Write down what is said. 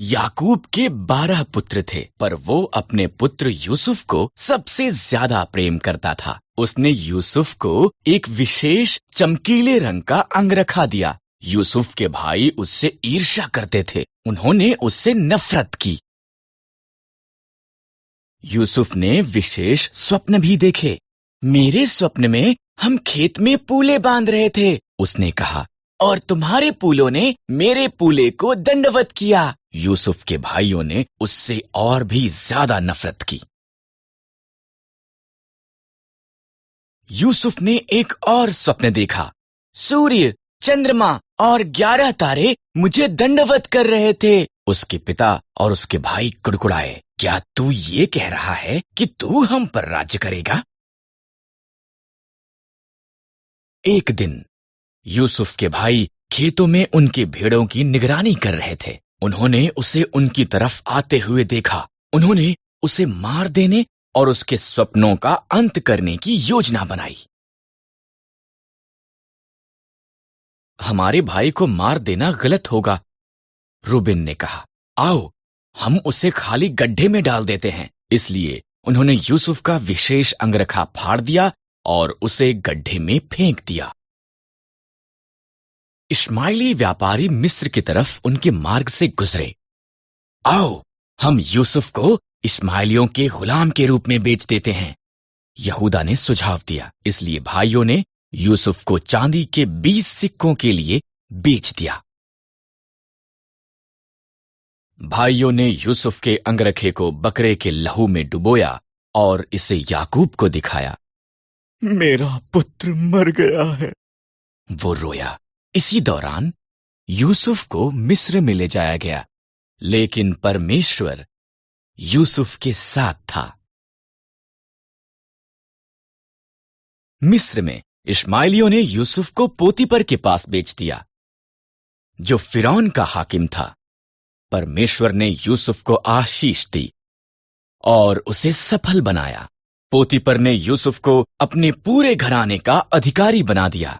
याकूब के 12 पुत्र थे, पर वो अपने पुत्र यूसुफ को सबसे ज्यादा प्रेम करता था। उसने यूसुफ को एक विशेष चमकीले रंग का अंगरखा दिया। यूसुफ के भाई उससे ईर्ष्या करते थे। उन्होंने उससे नफरत की। यूसुफ ने विशेष स्वप्न भी देखे। मेरे स्वप्न में हम खेत में पूले बांध रहे थे, उसने कहा, और तुम्हारे पूलों ने मेरे पूले को दंडवत किया। यूसुफ के भाइयों ने उससे और भी ज्यादा नफरत की। यूसुफ ने एक और स्वप्न देखा। सूर्य, चंद्रमा और 11 तारे मुझे दंडवत कर रहे थे। उसके पिता और उसके भाई कुड़कुड़ाए। क्या तू ये कह रहा है कि तू हम पर राज्य करेगा? एक दिन यूसुफ के भाई खेतों में उनकी भेड़ों की निगरानी कर रहे थे। उन्होंने उसे उनकी तरफ आते हुए देखा। उन्होंने उसे मार देने और उसके स्वप्नों का अंत करने की योजना बनाई। हमारे भाई को मार देना गलत होगा, रूबेन ने कहा। आओ, हम उसे खाली गड्ढे में डाल देते हैं। इसलिए उन्होंने यूसुफ का विशेष अंगरखा फाड़ दिया और उसे गड्ढे में फेंक दिया। इश्माइली व्यापारी मिस्र की तरफ उनके मार्ग से गुजरे। आओ, हम यूसुफ को इश्माइलियों के गुलाम के रूप में बेच देते हैं, यहूदा ने सुझाव दिया। इसलिए भाइयों ने यूसुफ को चांदी के 20 सिक्कों के लिए बेच दिया। भाइयों ने यूसुफ के अंगरखे को बकरे के लहू में डुबोया और इसे याकूब को दिखाया। मेरा पुत्र मर गया है, वो रोया। इसी दौरान यूसुफ को मिस्र में ले जाया गया, लेकिन परमेश्वर यूसुफ के साथ था। मिस्र में इश्माइलियों ने यूसुफ को पोतीपर के पास बेच दिया, जो फिरौन का हाकिम था। परमेश्वर ने यूसुफ को आशीष दी और उसे सफल बनाया। पोतीपर ने यूसुफ को अपने पूरे घराने का अधिकारी बना दिया।